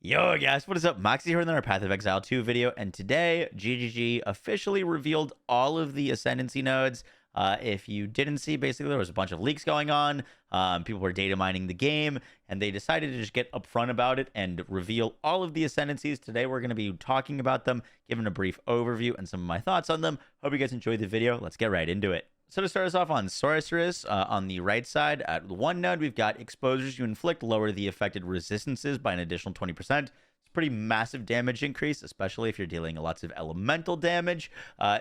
Yo guys, what is up? Moxie here in our Path of Exile 2 video, and today GGG officially revealed all of the ascendancy nodes. If you didn't see, basically there was a bunch of leaks going on. People were data mining the game, and they decided to just get upfront about it and reveal all of the ascendancies. Today we're going to be talking about them, giving a brief overview and some of my thoughts on them. Hope you guys enjoyed the video. Let's get right into it. So to start us off on Sorceress, on the right side, at one node, we've got exposures you inflict lower the affected resistances by an additional 20%. It's a pretty massive damage increase, especially if you're dealing lots of elemental damage.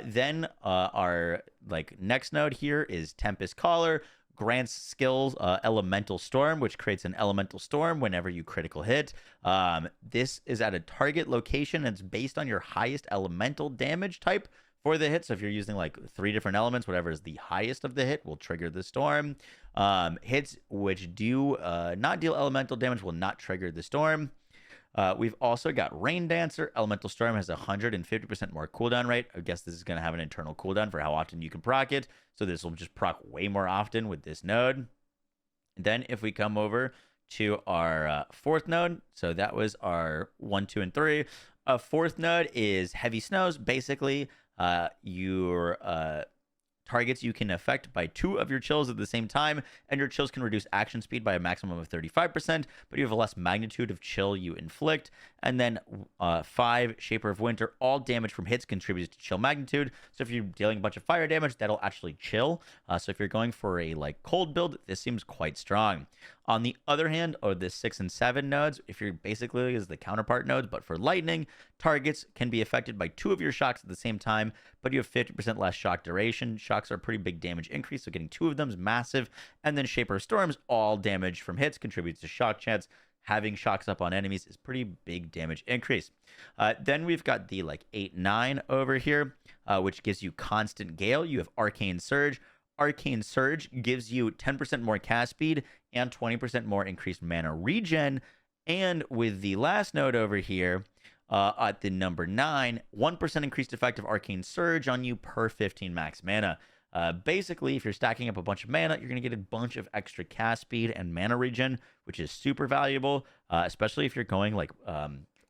Then our next node here is Tempest Caller, grants skills Elemental Storm, which creates an Elemental Storm whenever you critical hit. This is at a target location, and it's based on your highest elemental damage type for the hit. So if you're using like 3 different elements, whatever is the highest of the hit will trigger the storm. Hits which do not deal elemental damage will not trigger the storm. We've also got Rain Dancer. Elemental Storm has 150% more cooldown rate. I guess this is going to have an internal cooldown for how often you can proc it. So this will just proc way more often with this node. Then if we come over to our fourth node, so that was our 1, 2, and 3. Fourth node is Heavy Snows. Basically, your targets you can affect by 2 of your chills at the same time, and your chills can reduce action speed by a maximum of 35%, but you have a less magnitude of chill you inflict. And then 5, Shaper of Winter. All damage from hits contributes to chill magnitude. So if you're dealing a bunch of fire damage, that'll actually chill. So if you're going for a cold build, this seems quite strong. On the other hand, the 6 and 7 nodes, if you're basically as the counterpart nodes, but for lightning, targets can be affected by 2 of your shocks at the same time, but you have 50% less shock duration. Shocks are a pretty big damage increase, so getting 2 of them is massive. And then Shaper of Storms, all damage from hits contributes to shock chance. Having shocks up on enemies is pretty big damage increase. Then we've got the 8, 9 over here, which gives you constant gale. You have Arcane Surge. Arcane Surge gives you 10% more cast speed and 20% more increased mana regen. And with the last node over here, at the number 9, 1% increased effective Arcane Surge on you per 15 max mana. Basically, if you're stacking up a bunch of mana, you're going to get a bunch of extra cast speed and mana regen, which is super valuable, especially if you're going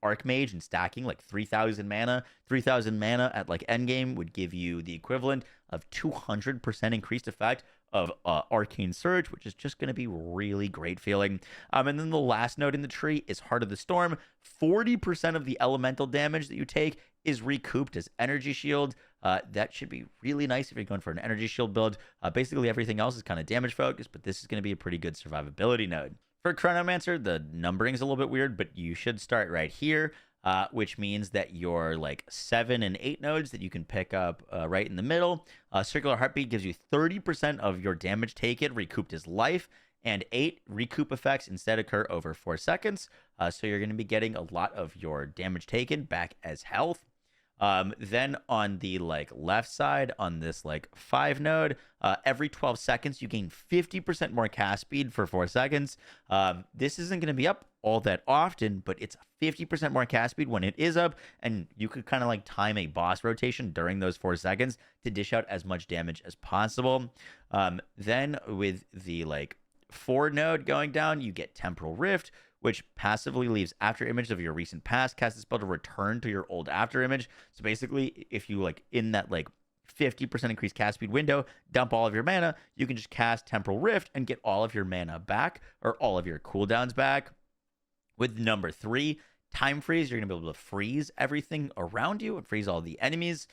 Archmage and stacking 3,000 mana. 3,000 mana at endgame would give you the equivalent of 200% increased effect of Arcane Surge, which is just going to be really great feeling. And then the last node in the tree is Heart of the Storm. 40% of the elemental damage that you take is recouped as energy shield. That should be really nice if you're going for an energy shield build. Basically everything else is kind of damage focused, but this is going to be a pretty good survivability node. For Chronomancer, the numbering is a little bit weird, but you should start right here, which means that your 7 and 8 nodes that you can pick up right in the middle. Circular Heartbeat gives you 30% of your damage taken recouped as life, and 8 recoup effects instead occur over 4 seconds. So you're going to be getting a lot of your damage taken back as health. Then on the left side on this 5 node, every 12 seconds you gain 50% more cast speed for 4 seconds. This isn't going to be up all that often, but it's 50% more cast speed when it is up, and you could kind of time a boss rotation during those 4 seconds to dish out as much damage as possible. Then with the 4 node going down, you get Temporal Rift, which passively leaves after image of your recent past. Cast this spell to return to your old after image. So basically, if you in that 50% increased cast speed window, dump all of your mana, you can just cast Temporal Rift and get all of your mana back, or all of your cooldowns back. With number 3, Time Freeze, you're going to be able to freeze everything around you and freeze all the enemies.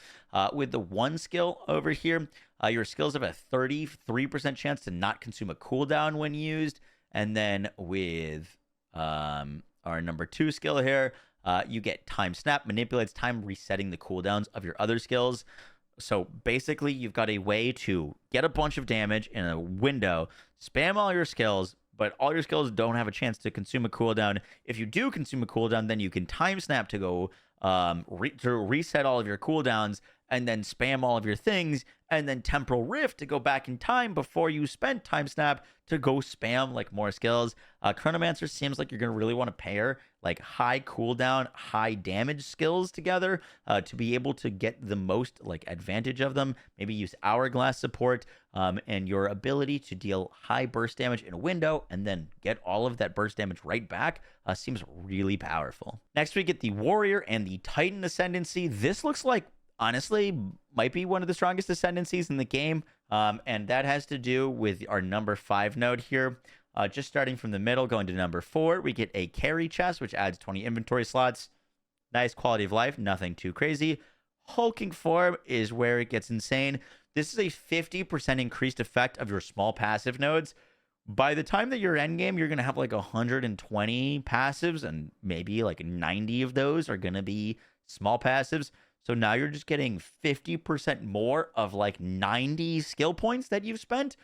With the 1 skill over here, your skills have a 33% chance to not consume a cooldown when used. And then with our number 2 skill here, you get Time Snap, manipulates time, resetting the cooldowns of your other skills. So basically, you've got a way to get a bunch of damage in a window, spam all your skills, but all your skills don't have a chance to consume a cooldown. If you do consume a cooldown, then you can Time Snap to go to reset all of your cooldowns, and then spam all of your things, and then Temporal Rift to go back in time before you spend Time Snap to go spam like more skills. Chronomancer seems like you're going to really want to pair like high cooldown, high damage skills together to be able to get the most like advantage of them. Maybe use Hourglass support and your ability to deal high burst damage in a window and then get all of that burst damage right back seems really powerful. Next, we get the Warrior and the Titan Ascendancy. This looks like, honestly, might be one of the strongest ascendancies in the game. And that has to do with our number 5 node here. Just starting from the middle, going to number 4, we get a carry chest, which adds 20 inventory slots. Nice quality of life, nothing too crazy. Hulking form is where it gets insane. This is a 50% increased effect of your small passive nodes. By the time that you're endgame, you're going to have like 120 passives, and maybe like 90 of those are going to be small passives. So now you're just getting 50% more of like 90 skill points that you've spent.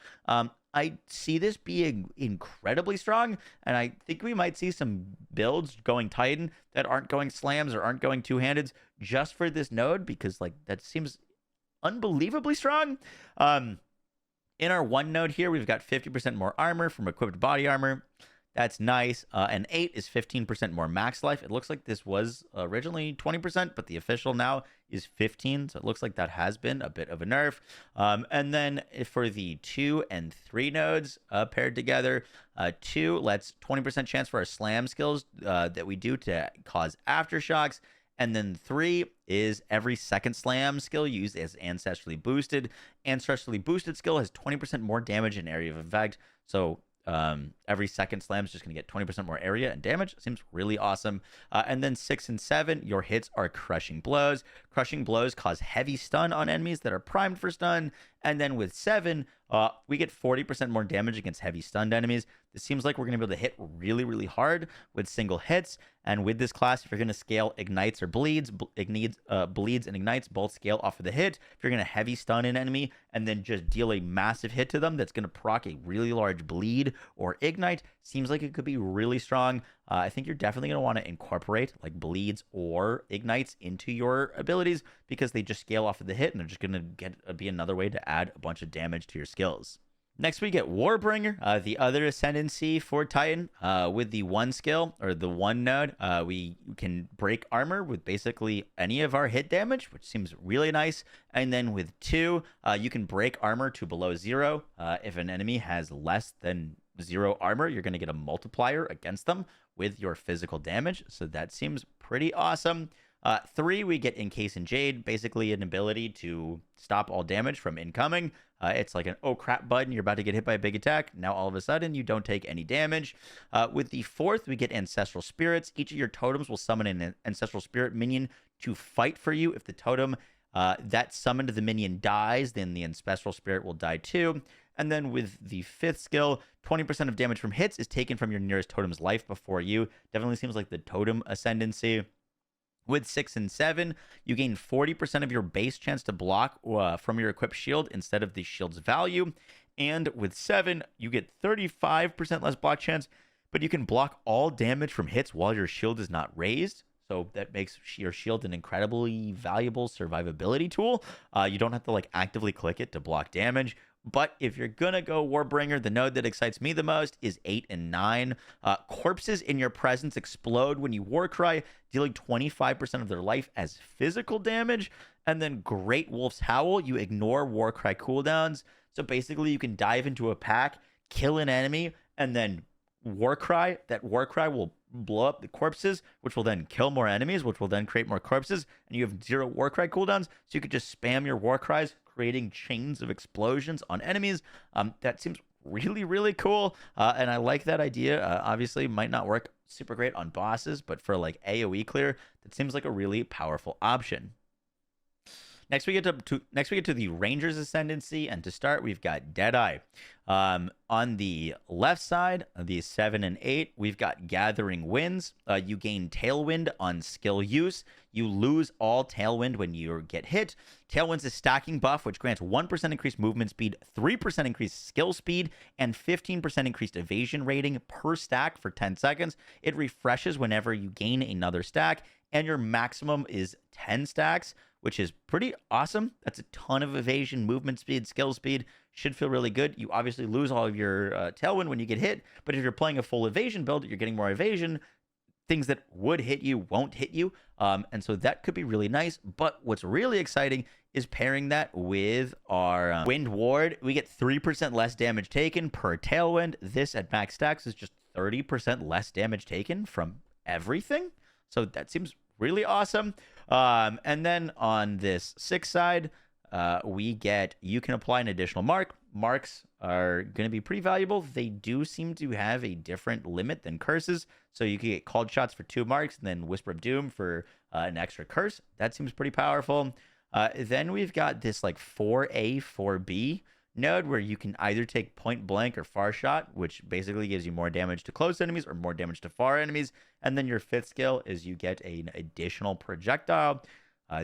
I see this being incredibly strong, and I think we might see some builds going Titan that aren't going slams or aren't going two-handeds just for this node, because like that seems unbelievably strong. In our 1 node here, we've got 50% more armor from equipped body armor. That's nice. And 8 is 15% more max life. It looks like this was originally 20%, but the official now is 15. So it looks like that has been a bit of a nerf. And then for the 2 and 3 nodes paired together, 2 lets 20% chance for our slam skills that we do to cause aftershocks. And then 3 is every second slam skill used as ancestrally boosted. Ancestrally boosted skill has 20% more damage and area of effect. So every second slam is just going to get 20% more area and damage. Seems really awesome. And then 6 and 7, your hits are crushing blows. Crushing blows cause heavy stun on enemies that are primed for stun. And then with 7, we get 40% more damage against heavy stunned enemies. This seems like we're going to be able to hit really, really hard with single hits. And with this class, if you're going to scale ignites or bleeds, bleeds and ignites both scale off of the hit. If you're going to heavy stun an enemy and then just deal a massive hit to them that's going to proc a really large bleed or ignite, seems like it could be really strong. I think you're definitely going to want to incorporate like bleeds or ignites into your abilities because they just scale off of the hit and they're just going to be another way to add a bunch of damage to your skills. Next, we get Warbringer, the other ascendancy for Titan. With the 1 skill, or the 1 node, we can break armor with basically any of our hit damage, which seems really nice. And then with 2, you can break armor to below 0. If an enemy has less than 0 armor, you're going to get a multiplier against them with your physical damage. So that seems pretty awesome. 3, we get Encase in Jade, basically an ability to stop all damage from incoming. It's like an oh crap button. You're about to get hit by a big attack. Now all of a sudden you don't take any damage. With the 4th, we get Ancestral Spirits. Each of your totems will summon an Ancestral Spirit minion to fight for you. If the totem that summoned the minion dies, then the Ancestral Spirit will die too. And then with the 5th skill, 20% of damage from hits is taken from your nearest totem's life before you. Definitely seems like the totem ascendancy. With 6 and 7, you gain 40% of your base chance to block from your equipped shield instead of the shield's value. And with 7, you get 35% less block chance, but you can block all damage from hits while your shield is not raised. So that makes your shield an incredibly valuable survivability tool. You don't have to like actively click it to block damage. But if you're going to go Warbringer, the node that excites me the most is 8 and 9. Corpses in your presence explode when you Warcry, dealing 25% of their life as physical damage. And then Great Wolf's Howl, you ignore Warcry cooldowns. So basically you can dive into a pack, kill an enemy, and then Warcry. That Warcry will blow up the corpses, which will then kill more enemies, which will then create more corpses. And you have 0 Warcry cooldowns, so you could just spam your Warcries, creating chains of explosions on enemies. That seems really, really cool. And I like that idea. Obviously, might not work super great on bosses, but for like AoE clear, that seems like a really powerful option. Next, we get to the Ranger's Ascendancy, and to start, we've got Deadeye. On the left side, the 7 and 8, we've got Gathering Winds. You gain Tailwind on skill use. You lose all Tailwind when you get hit. Tailwind's a stacking buff, which grants 1% increased movement speed, 3% increased skill speed, and 15% increased evasion rating per stack for 10 seconds. It refreshes whenever you gain another stack, and your maximum is 10 stacks. which is pretty awesome. That's a ton of evasion, movement speed, skill speed. Should feel really good. You obviously lose all of your tailwind when you get hit, but if you're playing a full evasion build, you're getting more evasion. Things that would hit you won't hit you. And so that could be really nice. But what's really exciting is pairing that with our Wind Ward. We get 3% less damage taken per tailwind. This at max stacks is just 30% less damage taken from everything. So that seems really awesome. And then on this 6 side, we get, you can apply an additional mark. Marks are going to be pretty valuable. They do seem to have a different limit than curses. So you can get called shots for 2 marks and then Whisper of Doom for an extra curse. That seems pretty powerful. Then we've got this like 4A, 4B node where you can either take point blank or far shot, which basically gives you more damage to close enemies or more damage to far enemies. And then your 5th skill is you get an additional projectile.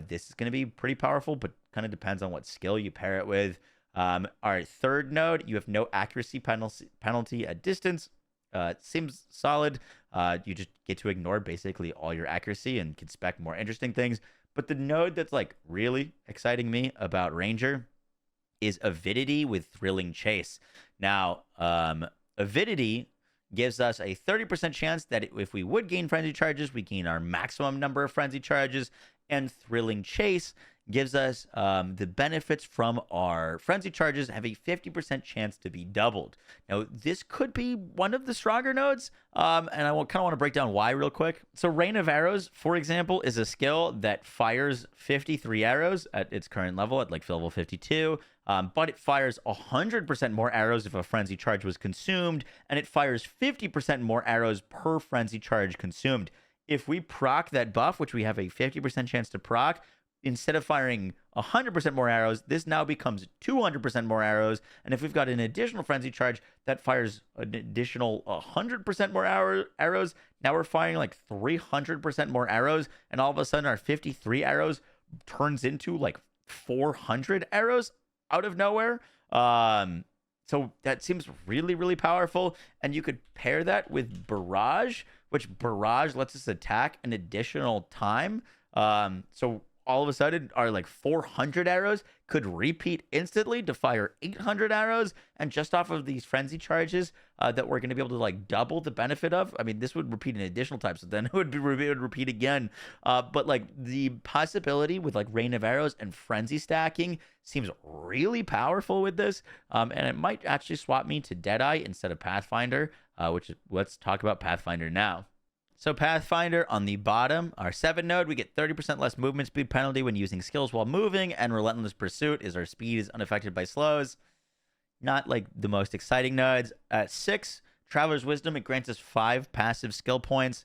This is going to be pretty powerful, but kind of depends on what skill you pair it with. Our 3rd node, you have no accuracy penalty at distance. Seems solid. You just get to ignore basically all your accuracy and can spec more interesting things. But the node that's like really exciting me about Ranger is Avidity with Thrilling Chase. Now, Avidity gives us a 30% chance that if we would gain frenzy charges, we gain our maximum number of frenzy charges, and Thrilling Chase gives us the benefits from our frenzy charges have a 50% chance to be doubled. Now, this could be one of the stronger nodes, and I kind of want to break down why real quick. So Rain of Arrows, for example, is a skill that fires 53 arrows at its current level, at like level 52, but it fires 100% more arrows if a frenzy charge was consumed, and it fires 50% more arrows per frenzy charge consumed. If we proc that buff, which we have a 50% chance to proc, instead of firing 100% more arrows, this now becomes 200% more arrows. And if we've got an additional frenzy charge that fires an additional 100% more arrows, now we're firing like 300% more arrows. And all of a sudden our 53 arrows turns into like 400 arrows out of nowhere. So that seems really, really powerful. And you could pair that with Barrage, which Barrage lets us attack an additional time. So all of a sudden, our like 400 arrows could repeat instantly to fire 800 arrows. And just off of these frenzy charges that we're going to be able to like double the benefit of. I mean, this would repeat an additional time. So then it would repeat again. But like the possibility with like Rain of Arrows and frenzy stacking seems really powerful with this. And it might actually swap me to Deadeye instead of Pathfinder, let's talk about Pathfinder now. So Pathfinder on the bottom, our 7 node, we get 30% less movement speed penalty when using skills while moving, and Relentless Pursuit is our speed is unaffected by slows. Not like the most exciting nodes. At 6, Traveler's Wisdom, it grants us 5 passive skill points.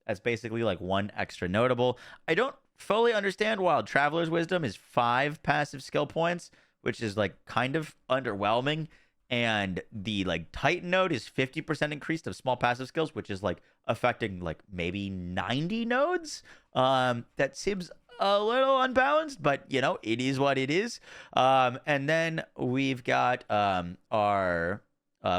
That's basically like 1 extra notable. I don't fully understand why Traveler's Wisdom is 5 passive skill points, which is like kind of underwhelming. And the like Titan node is 50% increased of small passive skills, which is like affecting like maybe 90 nodes. That seems a little unbalanced, but you know, it is what it is. And then we've got our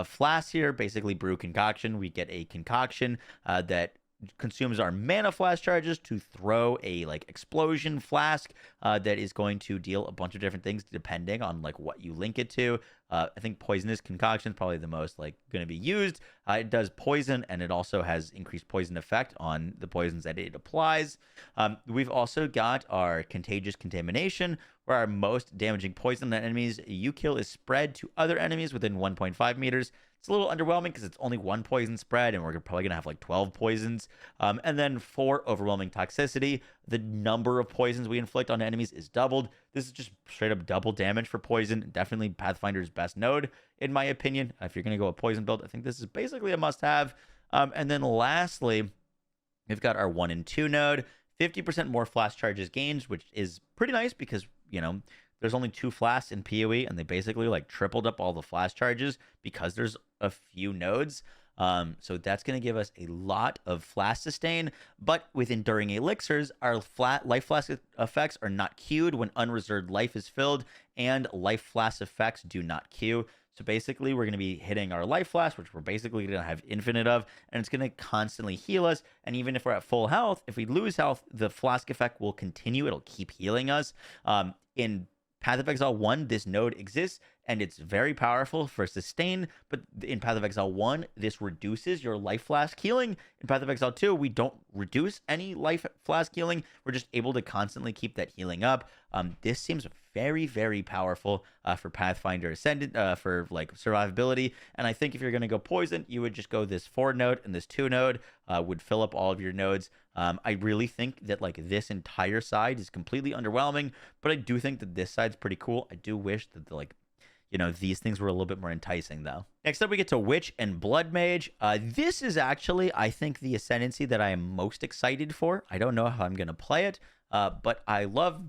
flask here, basically brew concoction. We get a concoction that consumes our mana flask charges to throw a like explosion flask that is going to deal a bunch of different things depending on like what you link it to. I think poisonous concoction is probably the most like going to be used. It does poison, and it also has increased poison effect on the poisons that it applies. We've also got our contagious contamination, where our most damaging poison on enemies you kill is spread to other enemies within 1.5 meters. It's a little underwhelming because it's only 1 poison spread, and we're probably going to have like 12 poisons. And then for overwhelming toxicity, the number of poisons we inflict on enemies is doubled. This is just straight up double damage for poison. Definitely Pathfinder's best node, in my opinion. If you're going to go a poison build, I think this is basically a must-have. And then lastly, we've got our 1 and 2 node. 50% more flash charges gained, which is pretty nice because, you know, there's only 2 flasks in PoE, and they basically like tripled up all the flash charges because there's a few nodes. So that's going to give us a lot of flask sustain, but with enduring elixirs, our life flask effects are not queued when unreserved life is filled, and life flask effects do not queue. So basically, we're going to be hitting our life flask, which we're basically going to have infinite of, and it's going to constantly heal us. And even if we're at full health, if we lose health, the flask effect will continue. It'll keep healing us. In Path of Exile 1, this node exists, and it's very powerful for sustain, but in Path of Exile 1, this reduces your life flask healing. In Path of Exile 2, we don't reduce any life flask healing. We're just able to constantly keep that healing up. This seems very, very powerful for Pathfinder Ascendant, for like survivability. And I think if you're going to go poison, you would just go this 4 node, and this 2 node would fill up all of your nodes. I really think that like this entire side is completely underwhelming, but I do think that this side's pretty cool. I do wish that these things were a little bit more enticing, though. Next up, we get to Witch and Blood Mage. This is actually, I think, the ascendancy that I am most excited for. I don't know how I'm going to play it, but I love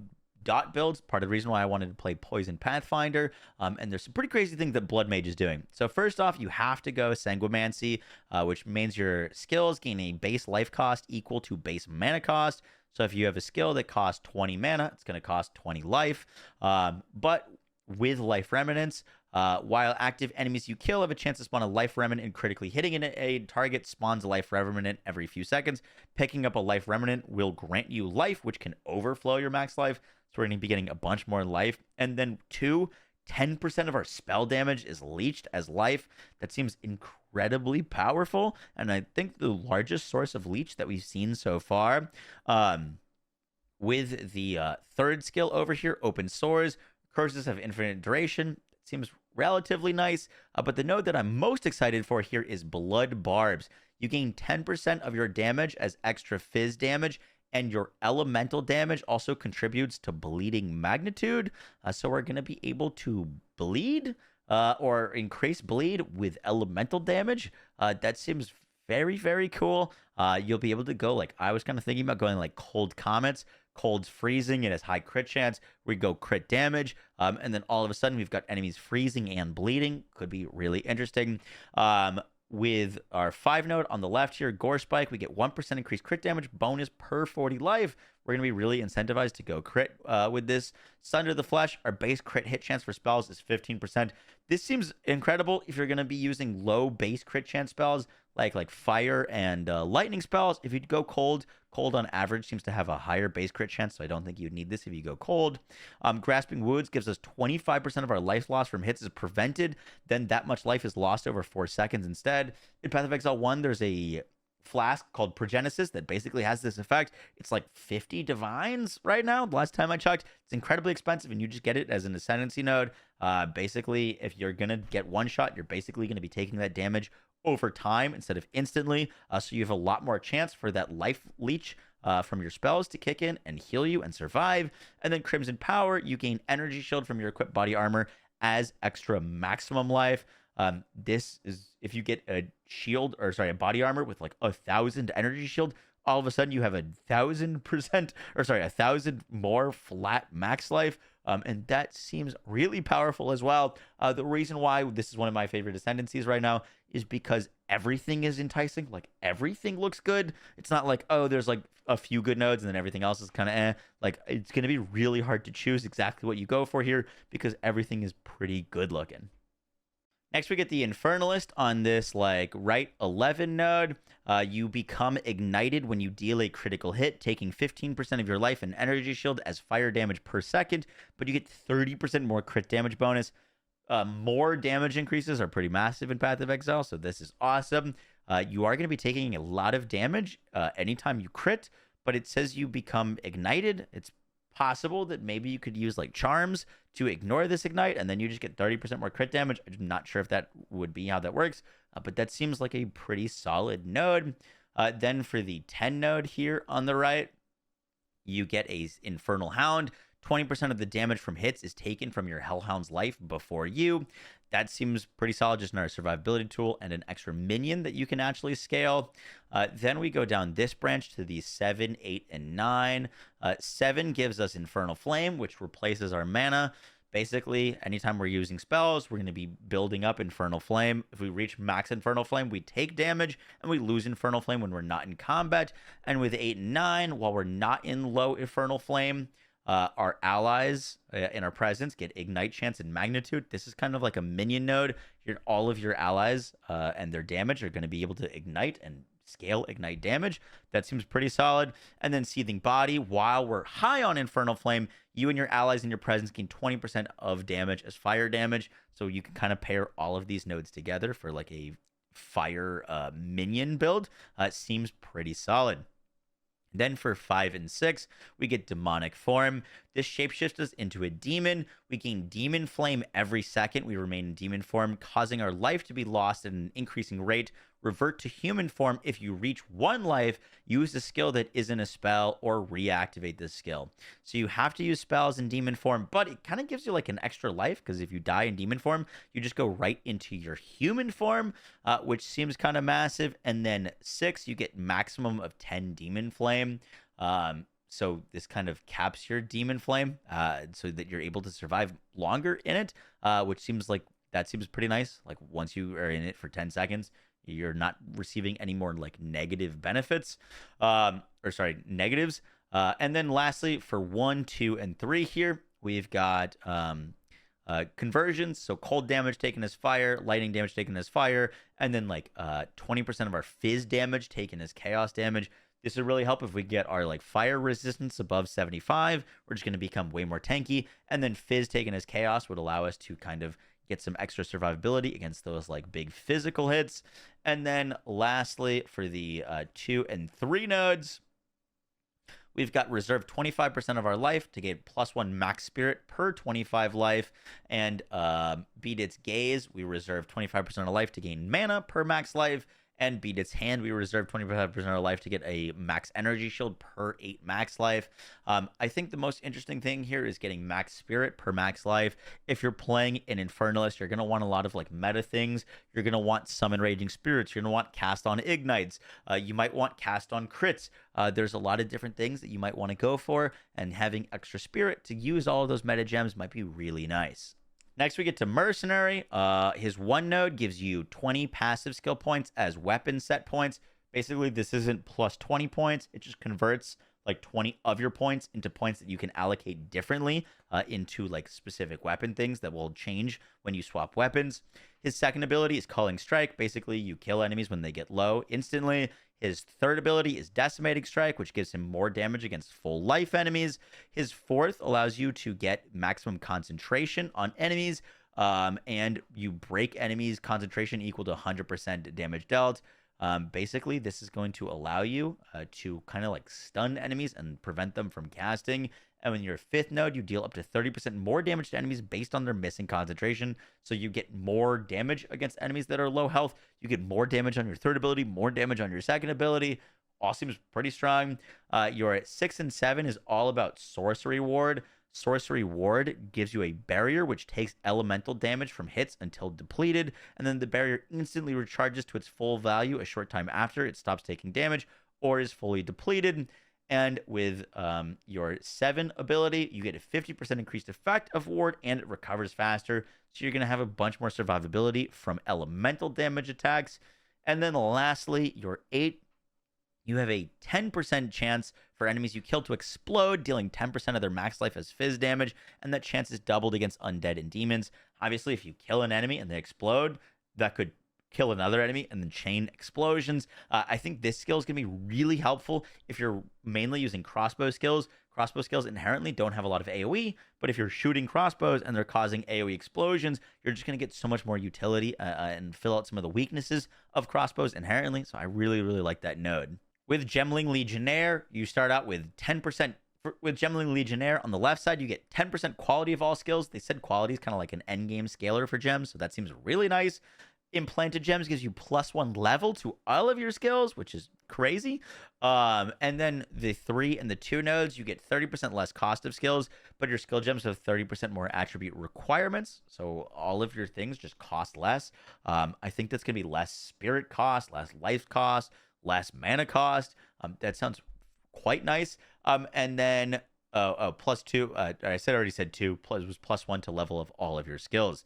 dot builds. Part of the reason why I wanted to play Poison Pathfinder. And there's some pretty crazy things that Blood Mage is doing. So first off, you have to go Sanguimancy, which means your skills gain a base life cost equal to base mana cost. So if you have a skill that costs 20 mana, it's going to cost 20 life. But with life remnants, while active enemies you kill have a chance to spawn a life remnant, and critically hitting a target spawns a life remnant every few seconds. Picking up a life remnant will grant you life, which can overflow your max life. So we're going to be getting a bunch more life. And then 10% of our spell damage is leached as life. That seems incredibly powerful, and I think the largest source of leech that we've seen so far. With the third skill over here, Open Sores, curses have infinite duration. It seems relatively nice, but the node that I'm most excited for here is Blood Barbs. You gain 10% of your damage as extra fizz damage, and your elemental damage also contributes to bleeding magnitude. So we're going to be able to bleed or increase bleed with elemental damage. That seems very, very cool. You'll be able to go, like, I was kind of thinking about going like Cold Comets. Cold's freezing, it has high crit chance. We go crit damage, and then all of a sudden we've got enemies freezing and bleeding. Could be really interesting. With our 5 node on the left here, Gore Spike, we get 1% increased crit damage bonus per 40 life. We're going to be really incentivized to go crit with this. Sunder the Flesh, our base crit hit chance for spells is 15%. This seems incredible if you're going to be using low base crit chance spells like fire and lightning spells. If you go cold on average seems to have a higher base crit chance, so I don't think you'd need this if you go cold. Grasping Wounds gives us 25% of our life loss from hits is prevented. Then that much life is lost over 4 seconds instead. In Path of Exile 1, there's a flask called Progenesis that basically has this effect. It's like 50 divines right now. The last time I checked, it's incredibly expensive, and you just get it as an ascendancy node. Basically, if you're going to get one shot, you're basically going to be taking that damage over time instead of instantly. So you have a lot more chance for that life leech from your spells to kick in and heal you and survive. And then Crimson Power, you gain energy shield from your equipped body armor as extra maximum life. This is if you get a body armor with like 1,000 energy shield, all of a sudden you have 1,000 more flat max life. And that seems really powerful as well. The reason why this is one of my favorite ascendancies right now is because everything is enticing. Like, everything looks good. It's not like, oh, there's like a few good nodes and then everything else is kind of eh. Like, it's going to be really hard to choose exactly what you go for here because everything is pretty good looking. Next, we get the Infernalist on this like right 11 node. You become ignited when you deal a critical hit, taking 15% of your life and energy shield as fire damage per second, but you get 30% more crit damage bonus. More damage increases are pretty massive in Path of Exile, so this is awesome. You are going to be taking a lot of damage anytime you crit, but it says you become ignited. It's possible that maybe you could use like charms to ignore this ignite, and then you just get 30% more crit damage. I'm not sure if that would be how that works, but that seems like a pretty solid node. Then for the 10 node here on the right, you get a Infernal Hound. 20% of the damage from hits is taken from your Hellhound's life before you. That seems pretty solid, just in our survivability tool and an extra minion that you can actually scale. Then we go down this branch to the 7, 8, and 9. 7 gives us Infernal Flame, which replaces our mana. Basically, anytime we're using spells, we're going to be building up Infernal Flame. If we reach max Infernal Flame, we take damage, and we lose Infernal Flame when we're not in combat. And with 8 and 9, while we're not in low Infernal Flame, Our allies in our presence get ignite chance and magnitude. This is kind of like a minion node. All of your allies and their damage are going to be able to ignite and scale ignite damage. That seems pretty solid. And then Seething Body. While we're high on Infernal Flame, you and your allies in your presence gain 20% of damage as fire damage. So you can kind of pair all of these nodes together for like a fire minion build. Seems pretty solid. Then for 5 and 6, we get Demonic Form. This shapeshifts us into a demon. We gain Demon Flame every second. We remain in demon form, causing our life to be lost at an increasing rate. Revert to human form if you reach 1 life. Use a skill that isn't a spell or reactivate this skill. So you have to use spells in demon form, but it kind of gives you like an extra life because if you die in demon form, you just go right into your human form, which seems kind of massive. And then 6, you get maximum of 10 Demon Flame. So this kind of caps your demon flame so that you're able to survive longer in it, which seems pretty nice. Like once you are in it for 10 seconds, you're not receiving any more like negative benefits, negatives. And then lastly, for 1, 2, and 3 here, we've got conversions. So cold damage taken as fire, lightning damage taken as fire, and then like 20% of our fizz damage taken as chaos damage. This would really help if we get our like fire resistance above 75. We're just going to become way more tanky. And then fizz taken as chaos would allow us to kind of get some extra survivability against those like big physical hits. And then lastly, for the 2 and 3 nodes, we've got reserve 25% of our life to get +1 max spirit per 25 life. And beat its gaze, we reserve 25% of life to gain mana per max life. And beat its hand, we reserve 25% of our life to get a max energy shield per 8 max life. I think the most interesting thing here is getting max spirit per max life. If you're playing an Infernalist, you're going to want a lot of like meta things. You're going to want summon raging spirits. You're going to want cast on ignites. You might want cast on crits. There's a lot of different things that you might want to go for, and having extra spirit to use all of those meta gems might be really nice. Next, we get to Mercenary. His 1 node gives you 20 passive skill points as weapon set points. Basically, this isn't plus 20 points. It just converts like 20 of your points into points that you can allocate differently into like specific weapon things that will change when you swap weapons. His 2nd ability is Calling Strike. Basically, you kill enemies when they get low instantly. His 3rd ability is Decimating Strike, which gives him more damage against full life enemies. His 4th allows you to get maximum concentration on enemies, and you break enemies' concentration equal to 100% damage dealt. Basically, this is going to allow you to kind of like stun enemies and prevent them from casting. And when your 5th node, you deal up to 30% more damage to enemies based on their missing concentration. So you get more damage against enemies that are low health. You get more damage on your 3rd ability, more damage on your 2nd ability. All seems pretty strong. Your 6 and 7 is all about Sorcery Ward. Sorcery Ward gives you a barrier which takes elemental damage from hits until depleted, and then the barrier instantly recharges to its full value a short time after it stops taking damage or is fully depleted. And with your 7 ability, you get a 50% increased effect of Ward, and it recovers faster. So you're going to have a bunch more survivability from elemental damage attacks. And then lastly, your 8, you have a 10% chance for enemies you kill to explode, dealing 10% of their max life as fizz damage, and that chance is doubled against undead and demons. Obviously, if you kill an enemy and they explode, that could kill another enemy and then chain explosions. I think this skill is going to be really helpful if you're mainly using crossbow skills. Crossbow skills inherently don't have a lot of AoE, but if you're shooting crossbows and they're causing AoE explosions, you're just going to get so much more utility and fill out some of the weaknesses of crossbows inherently. So I really, really like that node. With Gemling Legionnaire, you start out with 10%. With Gemling Legionnaire, on the left side, you get 10% quality of all skills. They said quality is kind of like an endgame scaler for gems, so that seems really nice. Implanted Gems gives you +1 level to all of your skills, which is crazy. And then the 3 and the 2 nodes, you get 30% less cost of skills, but your skill gems have 30% more attribute requirements. So all of your things just cost less. I think that's going to be less spirit cost, less life cost, less mana cost. That sounds quite nice. And then +2, I already said 2, plus was +1 to level of all of your skills.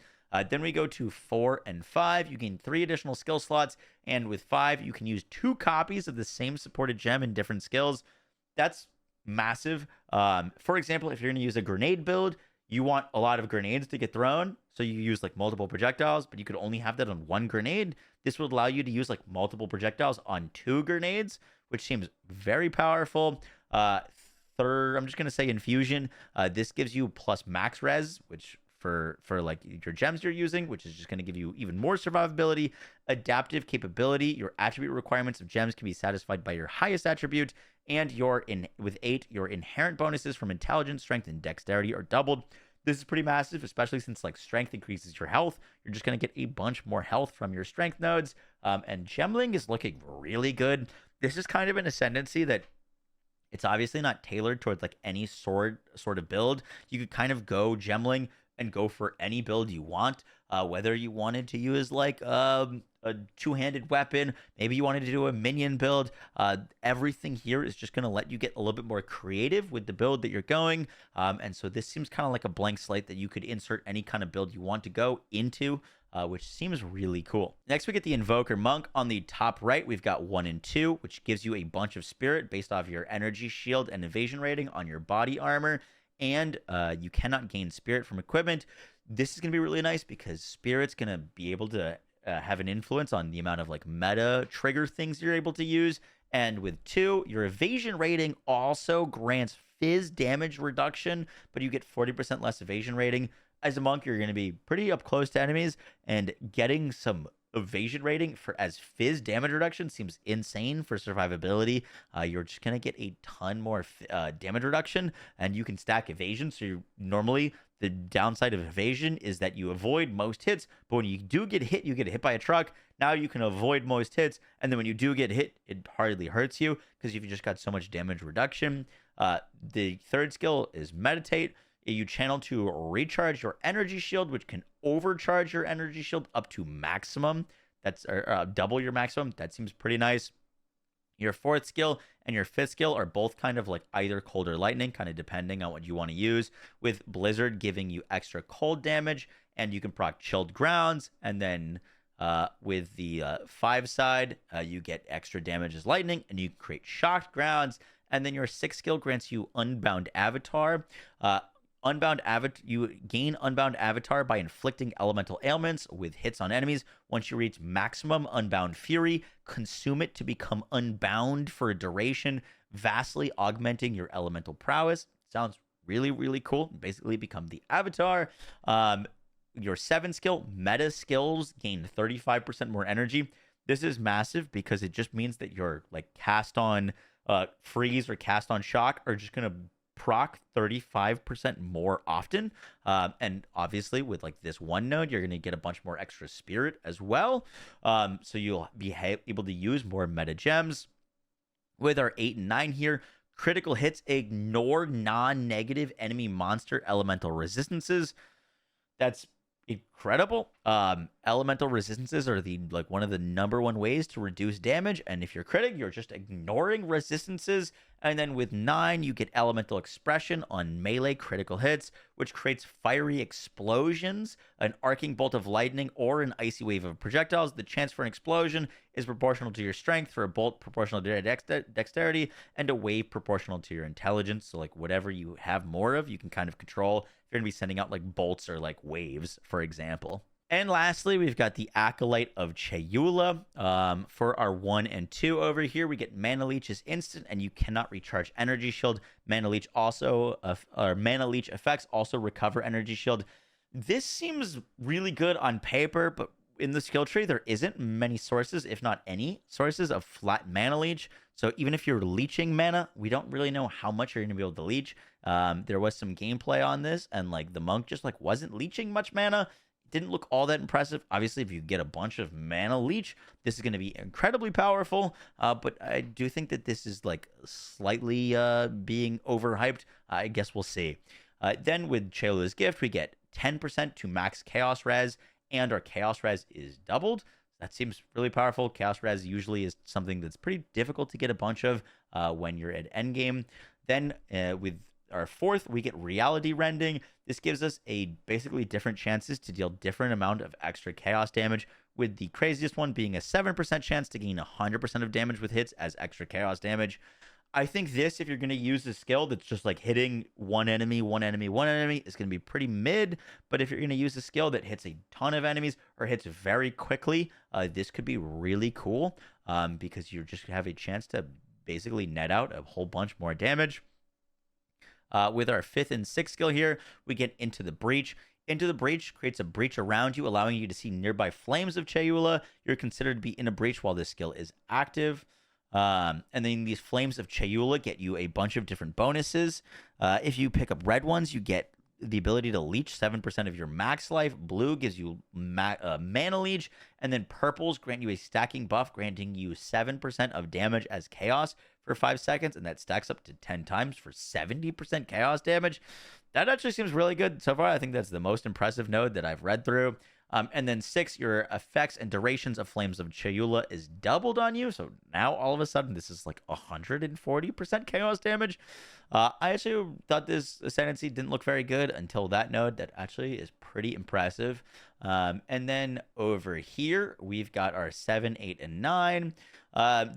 Then we go to 4 and 5. You gain 3 additional skill slots, and with 5, you can use 2 copies of the same supported gem in different skills. That's massive. For example, if you're going to use a grenade build, you want a lot of grenades to get thrown, so you use like multiple projectiles, but you could only have that on one grenade. This would allow you to use like multiple projectiles on 2 grenades, which seems very powerful. Third, I'm just gonna say infusion. This gives you plus max res, which for like your gems you're using, which is just going to give you even more survivability. Adaptive capability. Your attribute requirements of gems can be satisfied by your highest attribute, and with 8, your inherent bonuses from intelligence, strength, and dexterity are doubled. This is pretty massive, especially since like strength increases your health. You're just going to get a bunch more health from your strength nodes. And Gemling is looking really good. This is kind of an ascendancy that it's obviously not tailored towards like any sword sort of build. You could kind of go Gemling and go for any build you want, whether you wanted to use like a two-handed weapon, maybe you wanted to do a minion build. Everything here is just going to let you get a little bit more creative with the build that you're going. And so this seems kind of like a blank slate that you could insert any kind of build you want to go into, which seems really cool. Next, we get the Invoker Monk. On the top right, we've got 1 and 2, which gives you a bunch of spirit based off your energy, shield, and evasion rating on your body armor. And you cannot gain spirit from equipment. This is going to be really nice because spirit's going to be able to have an influence on the amount of like meta trigger things you're able to use. And with 2, your evasion rating also grants fizz damage reduction, but you get 40% less evasion rating. As a monk, you're going to be pretty up close to enemies, and getting some evasion rating for as fizz damage reduction seems insane for survivability. You're just gonna get a ton more damage reduction, and you can stack evasion. So normally the downside of evasion is that you avoid most hits, but when you do get hit, you get hit by a truck. Now you can avoid most hits, and then when you do get hit, it hardly hurts you because you've just got so much damage reduction. The third skill is meditate. You channel to recharge your energy shield, which can overcharge your energy shield up to maximum. That's double your maximum. That seems pretty nice. Your 4th skill and your 5th skill are both kind of like either cold or lightning, kind of depending on what you want to use, with Blizzard giving you extra cold damage, and you can proc chilled grounds. And then with the 5 side, you get extra damage as lightning, and you create shocked grounds. And then your 6th skill grants you Unbound Avatar. You gain Unbound Avatar by inflicting elemental ailments with hits on enemies. Once you reach maximum Unbound Fury, consume it to become unbound for a duration, vastly augmenting your elemental prowess. Sounds really, really cool. Basically become the Avatar. Your 7th skill, Meta Skills, gain 35% more energy. This is massive because it just means that your like cast on freeze or cast on shock are just going to proc 35% more often, and obviously with like this one node you're going to get a bunch more extra spirit as well, so you'll be able to use more meta gems. With our 8 and 9 here, critical hits ignore non-negative enemy monster elemental resistances. That's incredible. Elemental resistances are the like one of the number one ways to reduce damage, and if you're critting, you're just ignoring resistances. And then with 9, you get elemental expression on melee critical hits, which creates fiery explosions, an arcing bolt of lightning, or an icy wave of projectiles. The chance for an explosion is proportional to your strength, for a bolt proportional to your dexterity, and a wave proportional to your intelligence. So like whatever you have more of, you can kind of control. If you're gonna be sending out like bolts or like waves, for example. And lastly, we've got the Acolyte of Chayula. For our 1 and 2 over here, we get Mana Leech is instant, and you cannot recharge Energy Shield. Mana Leech Mana Leech effects also recover Energy Shield. This seems really good on paper, but in the skill tree, there isn't many sources, if not any sources, of flat Mana Leech. So even if you're leeching mana, we don't really know how much you're going to be able to leech. There was some gameplay on this, and like the monk just like wasn't leeching much mana. Didn't look all that impressive. Obviously, if you get a bunch of mana leech, this is going to be incredibly powerful. But I do think that this is like slightly being overhyped. I guess we'll see. Then with Chayula's gift, we get 10% to max chaos res, and our chaos res is doubled. That seems really powerful. Chaos res usually is something that's pretty difficult to get a bunch of when you're at endgame. Then with our 4th, we get reality rending. This gives us basically different chances to deal different amount of extra chaos damage, with the craziest one being a 7% chance to gain 100% of damage with hits as extra chaos damage. I think this, if you're going to use a skill that's just like hitting one enemy, one enemy, one enemy, is going to be pretty mid. But if you're going to use a skill that hits a ton of enemies or hits very quickly, this could be really cool because you just have a chance to basically net out a whole bunch more damage. With our 5th and 6th skill here, we get Into the Breach. Into the Breach creates a breach around you, allowing you to see nearby flames of Chayula. You're considered to be in a breach while this skill is active. And then these flames of Chayula get you a bunch of different bonuses. If you pick up red ones, you get the ability to leech 7% of your max life. Blue gives you mana leech, and then purples grant you a stacking buff, granting you 7% of damage as chaos for 5 seconds, and that stacks up to 10 times for 70% chaos damage. That actually seems really good so far. I think that's the most impressive node that I've read through. And then 6, your effects and durations of Flames of Chayula is doubled on you. So now all of a sudden, this is like 140% chaos damage. I actually thought this Ascendancy didn't look very good until that node. That actually is pretty impressive. And then over here, we've got our 7, 8, and 9.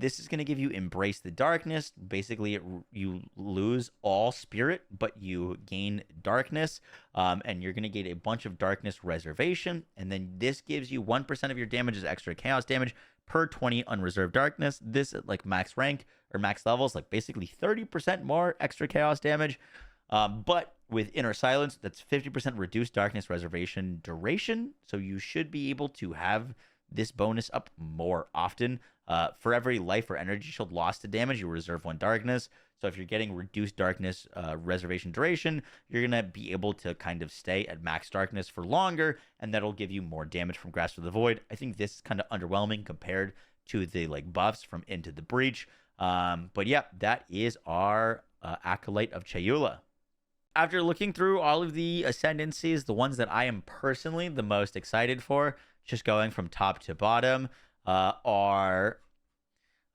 This is going to give you Embrace the Darkness. Basically, you lose all spirit, but you gain darkness, and you're going to get a bunch of darkness reservation. And then this gives you 1% of your damage as extra chaos damage per 20 unreserved darkness. This at like max rank or max levels, like basically 30% more extra chaos damage. But with Inner Silence, that's 50% reduced darkness reservation duration. So you should be able to have this bonus up more often. For every life or energy shield lost to damage, you reserve 1 darkness. So if you're getting reduced darkness reservation duration, you're going to be able to kind of stay at max darkness for longer, and that'll give you more damage from Grasp of the Void. I think this is kind of underwhelming compared to the like buffs from Into the Breach. But yeah, that is our Acolyte of Chayula. After looking through all of the ascendancies, the ones that I am personally the most excited for, just going from top to bottom, are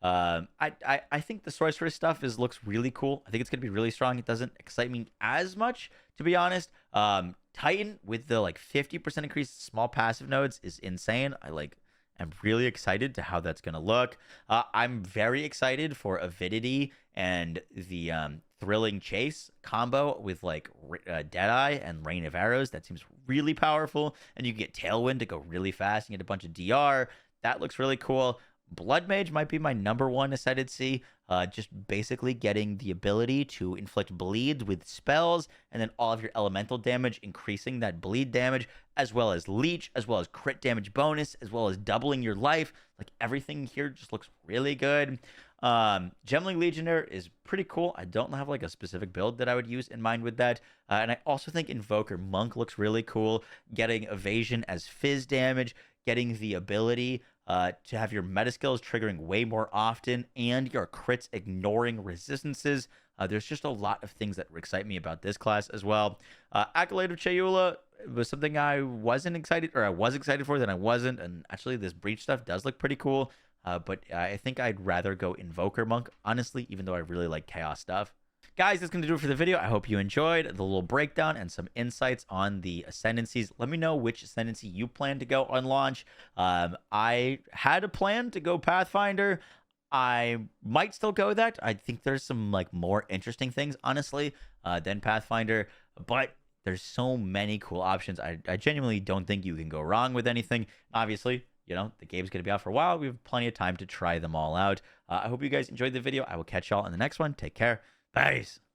I think the sorcerer stuff looks really cool. I think it's gonna be really strong. It doesn't excite me as much, to be honest. Titan with the like 50% increase small passive nodes is insane. I'm really excited to how that's gonna look. I'm very excited for Avidity and the Thrilling Chase combo with like Deadeye and Rain of Arrows. That seems really powerful, and you can get Tailwind to go really fast and get a bunch of DR. That looks really cool. Blood Mage might be my #1 ascendancy. Just basically getting the ability to inflict bleeds with spells, and then all of your elemental damage, increasing that bleed damage, as well as leech, as well as crit damage bonus, as well as doubling your life. Like everything here just looks really good. Gemling Legionnaire is pretty cool. I don't have like a specific build that I would use in mind with that. And I also think Invoker Monk looks really cool. Getting evasion as fizz damage, getting the ability to have your meta skills triggering way more often, and your crits ignoring resistances. There's just a lot of things that excite me about this class as well. Acolyte of Chayula was something I wasn't excited, or I was excited for, then I wasn't. And actually, this breach stuff does look pretty cool. But I think I'd rather go Invoker Monk, honestly, even though I really like Chaos stuff. Guys, that's going to do it for the video. I hope you enjoyed the little breakdown and some insights on the ascendancies. Let me know which ascendancy you plan to go on launch. I had a plan to go Pathfinder. I might still go that. I think there's some like more interesting things, honestly, than Pathfinder. But there's so many cool options. I genuinely don't think you can go wrong with anything. Obviously, you know, the game's going to be out for a while. We have plenty of time to try them all out. I hope you guys enjoyed the video. I will catch y'all in the next one. Take care. Peace.